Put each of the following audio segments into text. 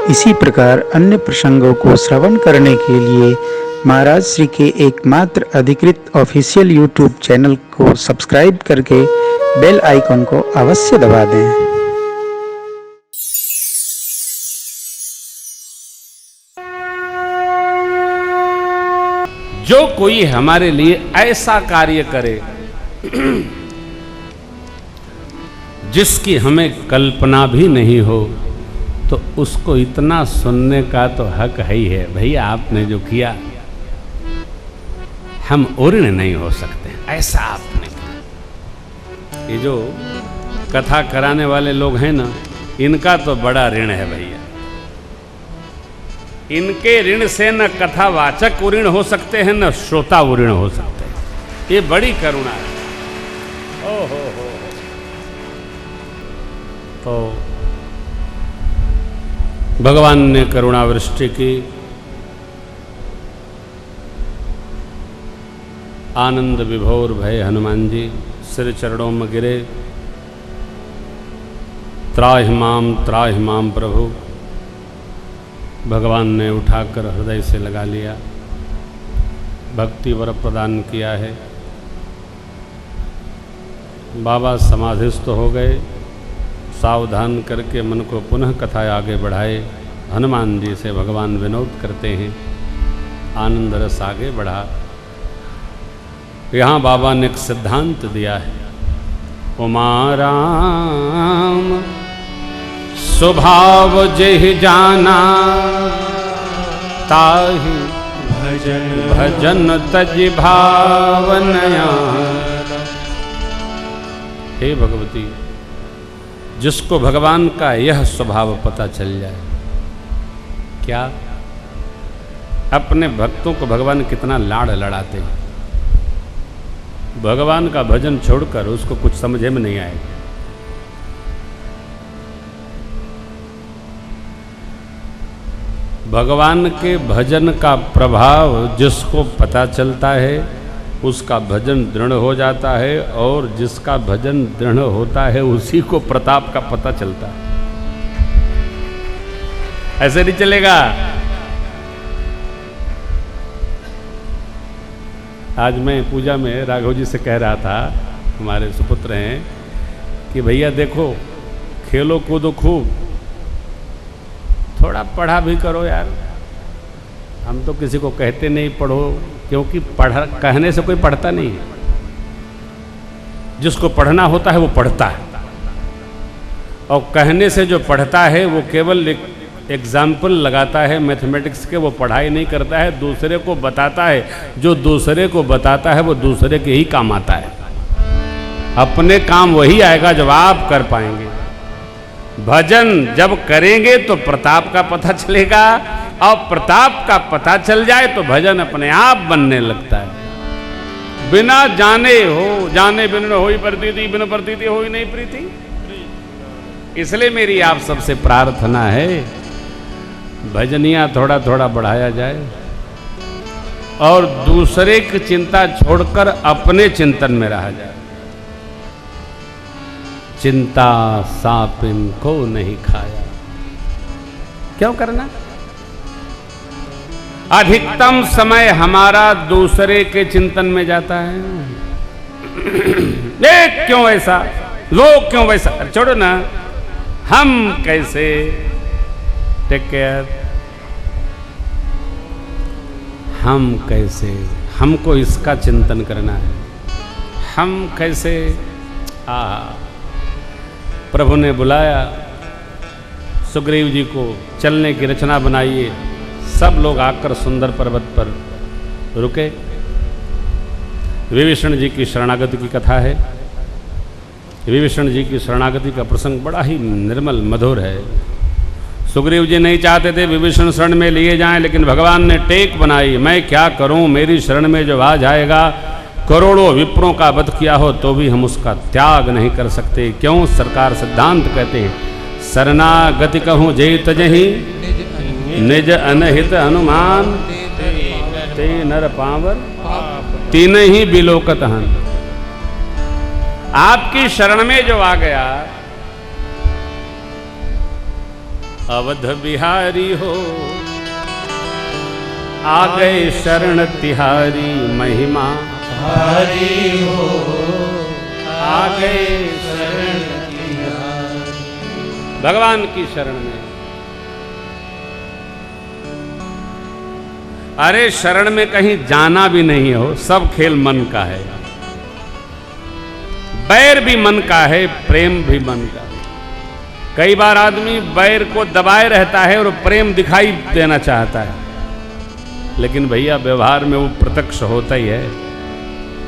इसी प्रकार अन्य प्रसंगों को श्रवण करने के लिए महाराज श्री के एकमात्र अधिकृत ऑफिशियल यूट्यूब चैनल को सब्सक्राइब करके बेल आइकन को अवश्य दबा दें। जो कोई हमारे लिए ऐसा कार्य करे जिसकी हमें कल्पना भी नहीं हो, तो उसको इतना सुनने का तो हक है ही है। भैया आपने जो किया हम ऋणी नहीं हो सकते, ऐसा आपने किया। ये जो कथा कराने वाले लोग हैं ना, इनका तो बड़ा ऋण है भैया। इनके ऋण से न कथावाचक ऋण हो सकते हैं, न श्रोता ऋण हो सकते हैं। ये बड़ी करुणा है। ओहो हो। तो भगवान ने करुणा वृष्टि की, आनंद विभोर भय हनुमान जी सिर चरणों में गिरे। त्राहि माम प्रभु। भगवान ने उठाकर हृदय से लगा लिया, भक्ति वर प्रदान किया है। बाबा समाधिस्थ हो गए। सावधान करके मन को पुनः कथा आगे बढ़ाए। हनुमान जी से भगवान विनोद करते हैं, आनंद रस आगे बढ़ा। यहाँ बाबा ने एक सिद्धांत दिया है, उमा राम स्वभाव जेहि जाना, ताहि भजन तजि भावनया। हे भगवती, जिसको भगवान का यह स्वभाव पता चल जाए, क्या अपने भक्तों को भगवान कितना लाड़ लड़ाते हैं। भगवान का भजन छोड़कर उसको कुछ समझे में नहीं आएगा। भगवान के भजन का प्रभाव जिसको पता चलता है, उसका भजन दृढ़ हो जाता है, और जिसका भजन दृढ़ होता है उसी को प्रताप का पता चलता है। ऐसे नहीं चलेगा। आज मैं पूजा में राघव जी से कह रहा था, हमारे सुपुत्र हैं, कि भैया देखो खेलो कूदो खूब, थोड़ा पढ़ा भी करो यार। हम तो किसी को कहते नहीं पढ़ो, क्योंकि कहने से कोई पढ़ता नहीं है। जिसको पढ़ना होता है वो पढ़ता है, और कहने से जो पढ़ता है वो केवल एग्जाम्पल लगाता है मैथमेटिक्स के, वो पढ़ाई नहीं करता है, दूसरे को बताता है। जो दूसरे को बताता है वो दूसरे के ही काम आता है। अपने काम वही आएगा जब आप कर पाएंगे। भजन जब करेंगे तो प्रताप का पता चलेगा, और प्रताप का पता चल जाए तो भजन अपने आप बनने लगता है। बिना जाने हो, जाने बिन होई प्रतीति, बिन प्रतीति होई नहीं प्रीति। इसलिए मेरी आप सबसे प्रार्थना है, भजनिया थोड़ा थोड़ा बढ़ाया जाए, और दूसरे की चिंता छोड़कर अपने चिंतन में रहा जाए। चिंता सापिन को नहीं खाया। क्यों करना? अधिकतम समय हमारा दूसरे के चिंतन में जाता है। देख क्यों ऐसा, लोग क्यों वैसा, छोड़ो ना, हम कैसे। Take care. हम कैसे, हमको इसका चिंतन करना है। हम कैसे। प्रभु ने बुलाया सुग्रीव जी को, चलने की रचना बनाइए। सब लोग आकर सुंदर पर्वत पर रुके। विभीषण जी की शरणागति की कथा है। विभीषण जी की शरणागति का प्रसंग बड़ा ही निर्मल मधुर है। सुग्रीव जी नहीं चाहते थे विभीषण शरण में लिए जाएं, लेकिन भगवान ने टेक बनाई, मैं क्या करूं, मेरी शरण में जो आ जाएगा, करोड़ों विप्रों का वध किया हो तो भी हम उसका त्याग नहीं कर सकते। क्यों? सरकार सिद्धांत कहते हैं, शरणागति कहूँ जय तजहि, निज अनहित हनुमान, ते नर पावर तीन ही बिलोकत हन। आपकी शरण में जो आ गया अवध बिहारी हो, आ गए शरण तिहारी, महिमा हरि हो, आ गए शरण तिहारी। भगवान की शरण में। अरे शरण में कहीं जाना भी नहीं हो, सब खेल मन का है। बैर भी मन का है, प्रेम भी मन का है। कई बार आदमी बैर को दबाए रहता है और प्रेम दिखाई देना चाहता है, लेकिन भैया व्यवहार में वो प्रत्यक्ष होता ही है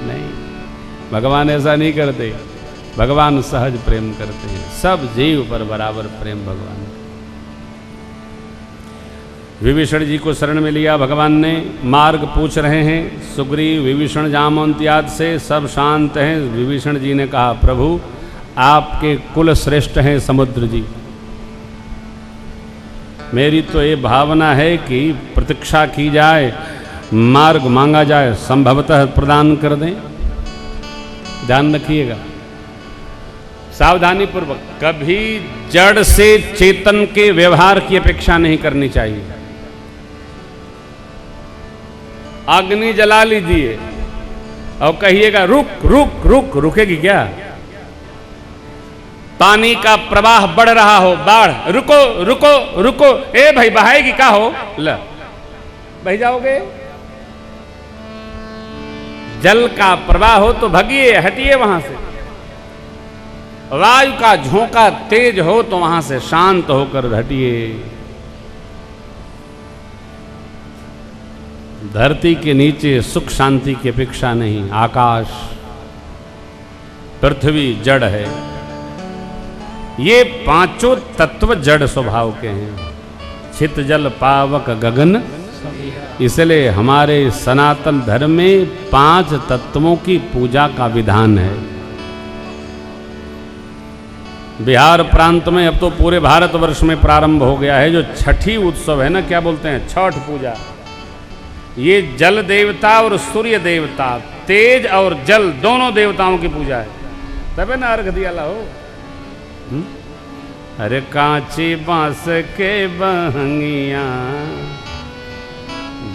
नहीं। भगवान ऐसा नहीं करते, भगवान सहज प्रेम करते हैं, सब जीव पर बराबर प्रेम भगवान। विभीषण जी को शरण में लिया भगवान ने, मार्ग पूछ रहे हैं सुग्रीव विभीषण जामवंत्याद से, सब शांत हैं। विभीषण जी ने कहा प्रभु आपके कुल श्रेष्ठ हैं समुद्र जी, मेरी तो ये भावना है कि प्रतीक्षा की जाए, मार्ग मांगा जाए, संभवतः प्रदान कर दें। ध्यान रखिएगा सावधानी पूर्वक, कभी जड़ से चेतन के व्यवहार की अपेक्षा नहीं करनी चाहिए। अग्नि जला लीजिए और कहिएगा रुक रुक रुक, रुकेगी क्या? पानी का प्रवाह बढ़ रहा हो, बाढ़, रुको रुको रुको, ए भाई बहाएगी क्या हो, ल बह जाओगे। जल का प्रवाह हो तो भगिए, हटिए वहां से। वायु का झोंका तेज हो तो वहां से शांत होकर हटिए। धरती के नीचे सुख शांति की अपेक्षा नहीं, आकाश पृथ्वी जड़ है, ये पांचों तत्व जड़ स्वभाव के हैं, छित जल पावक गगन। इसलिए हमारे सनातन धर्म में 5 तत्वों की पूजा का विधान है। बिहार प्रांत में अब तो पूरे भारतवर्ष में प्रारंभ हो गया है जो छठी उत्सव है ना, क्या बोलते हैं, छठ पूजा। ये जल देवता और सूर्य देवता, तेज और जल दोनों देवताओं की पूजा है, तबे ना अर्घ दिया ला हो। अरे कांची बांस के बहंगिया,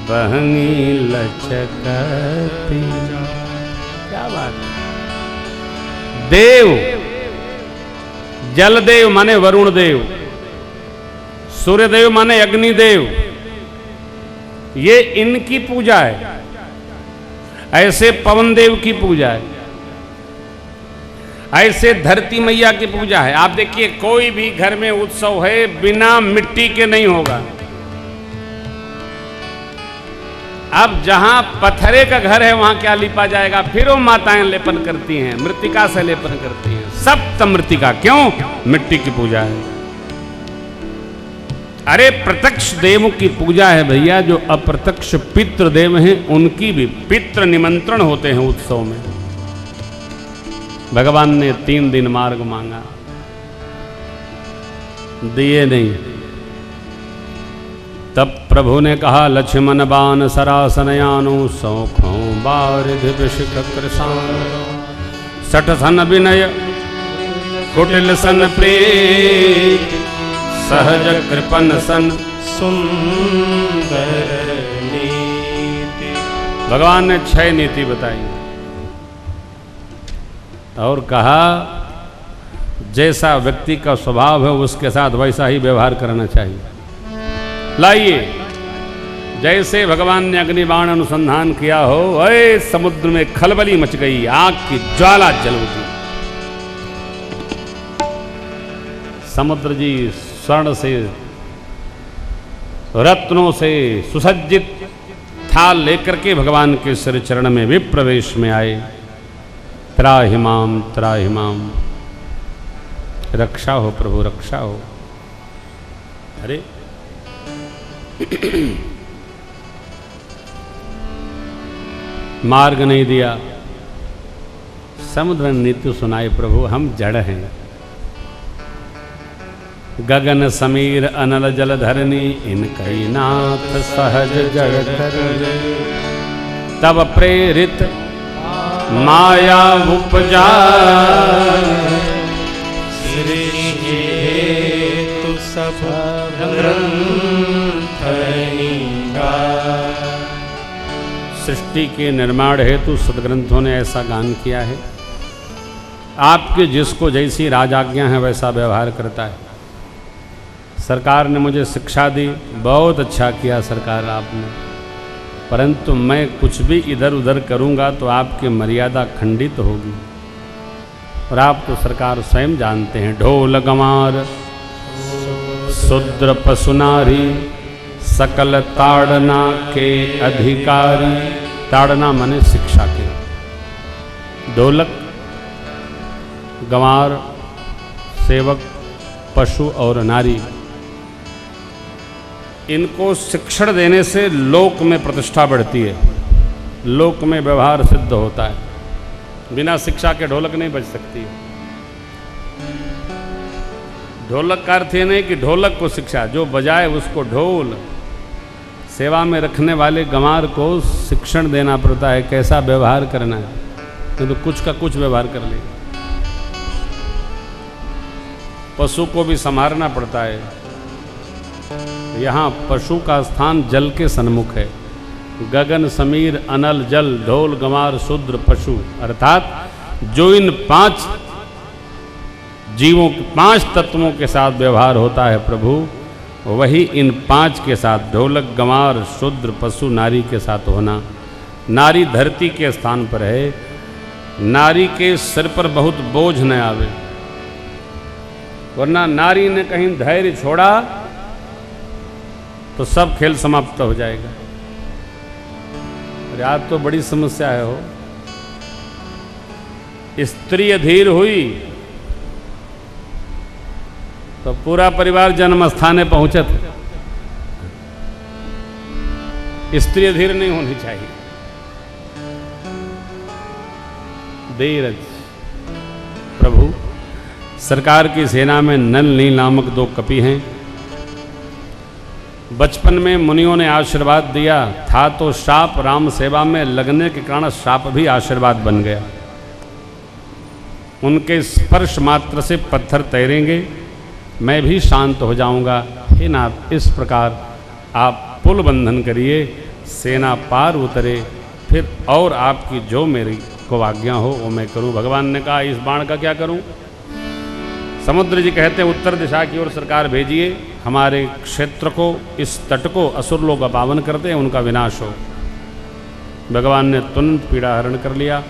बहंगी लचकती, क्या बात। देव, जल देव माने वरुण देव, सूर्य देव माने अग्निदेव, ये इनकी पूजा है। ऐसे पवन देव की पूजा है, ऐसे धरती मैया की पूजा है। आप देखिए कोई भी घर में उत्सव है बिना मिट्टी के नहीं होगा। अब जहां पत्थरे का घर है वहां क्या लिपा जाएगा? फिर वो माताएं लेपन करती हैं, मृत्तिका से लेपन करती हैं, सप्त मृत्तिका। क्यों? मिट्टी की पूजा है। अरे प्रत्यक्ष देवों की पूजा है भैया, जो अप्रत्यक्ष पितृ देव हैं उनकी भी पितृ निमंत्रण होते हैं उत्सव में। भगवान ने 3 दिन मार्ग मांगा, दिए नहीं। तब प्रभु ने कहा लक्ष्मण बाण सरासनयानो, सौखों बारिध विशिख कृशानो, सठसन विनय कुटिल सन प्रेम, सहज कृपन सन सुंदर नीति। भगवान ने 6 नीति बताई और कहा जैसा व्यक्ति का स्वभाव है उसके साथ वैसा ही व्यवहार करना चाहिए। लाइए, जैसे भगवान ने अग्निबाण अनुसंधान किया हो, ओए समुद्र में खलबली मच गई, आग की ज्वाला जल उठी। समुद्र जी स्वर्ण से, रत्नों से सुसज्जित थाल लेकर के भगवान के श्री चरण में विप्रवेश में आए। त्राहिमाम त्राहिमाम, रक्षा हो प्रभु, रक्षा हो। अरे मार्ग नहीं दिया, समुद्र ने नीति सुनाई, प्रभु हम जड़ हैं। गगन समीर अनल जल धरनी, इनकई नाथ सहज जड़ धरनी। तब प्रेरित माया उपजा, सृष्टि हेतु सब सृष्टि के निर्माण हेतु सदग्रंथों ने ऐसा गान किया है। आपके जिसको जैसी राजाज्ञा है वैसा व्यवहार करता है। सरकार ने मुझे शिक्षा दी, बहुत अच्छा किया सरकार आपने, परंतु मैं कुछ भी इधर उधर करूंगा तो आपकी मर्यादा खंडित होगी। और आप तो सरकार स्वयं जानते हैं, ढोल गंवार शूद्र पशु नारी सकल ताड़ना के अधिकारी। ताड़ना माने शिक्षा के। ढोलक, गंवार, सेवक, पशु और नारी, इनको शिक्षण देने से लोक में प्रतिष्ठा बढ़ती है, लोक में व्यवहार सिद्ध होता है। बिना शिक्षा के ढोलक नहीं बज सकती। ढोलक का अर्थ ये नहीं कि ढोलक को शिक्षा, जो बजाए उसको ढोल। सेवा में रखने वाले गंवार को शिक्षण देना पड़ता है, कैसा व्यवहार करना है, तो कुछ का कुछ व्यवहार कर ले। पशु को भी संभालना पड़ता है। यहाँ पशु का स्थान जल के सन्मुख है। गगन समीर अनल जल, ढोल गंवार शूद्र पशु, अर्थात जो इन 5 जीवों, 5 तत्वों के साथ व्यवहार होता है प्रभु, वही इन 5 के साथ ढोलक गंवार शूद्र पशु नारी के साथ होना। नारी धरती के स्थान पर है, नारी के सिर पर बहुत बोझ न आवे, वरना नारी ने कहीं धैर्य छोड़ा तो सब खेल समाप्त हो जाएगा। अरे आज तो बड़ी समस्या है हो। स्त्री अधीर हुई तो पूरा परिवार जन्म स्थाने पहुंचत। स्त्री अधीर नहीं होनी चाहिए। धीरज। प्रभु, सरकार की सेना में नल नील नामक 2 कपि हैं। बचपन में मुनियों ने आशीर्वाद दिया था तो शाप राम सेवा में लगने के कारण शाप भी आशीर्वाद बन गया। उनके स्पर्श मात्र से पत्थर तैरेंगे, मैं भी शांत हो जाऊंगा। हे नाथ, इस प्रकार आप पुल बंधन करिए, सेना पार उतरे, फिर और आपकी जो मेरी को आज्ञा हो वो मैं करूं। भगवान ने कहा, इस बाण का क्या करूं? समुद्र जी कहते हैं, उत्तर दिशा की ओर सरकार भेजिए, हमारे क्षेत्र को, इस तट को असुर लोग अपावन करते हैं, उनका विनाश हो। भगवान ने तुरंत पीड़ा हरण कर लिया।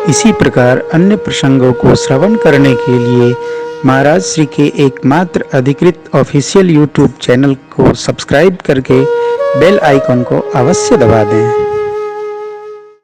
इसी प्रकार अन्य प्रसंगों को श्रवण करने के लिए महाराज श्री के एकमात्र अधिकृत ऑफिशियल YouTube चैनल को सब्सक्राइब करके बेल आइकन को अवश्य दबा दें।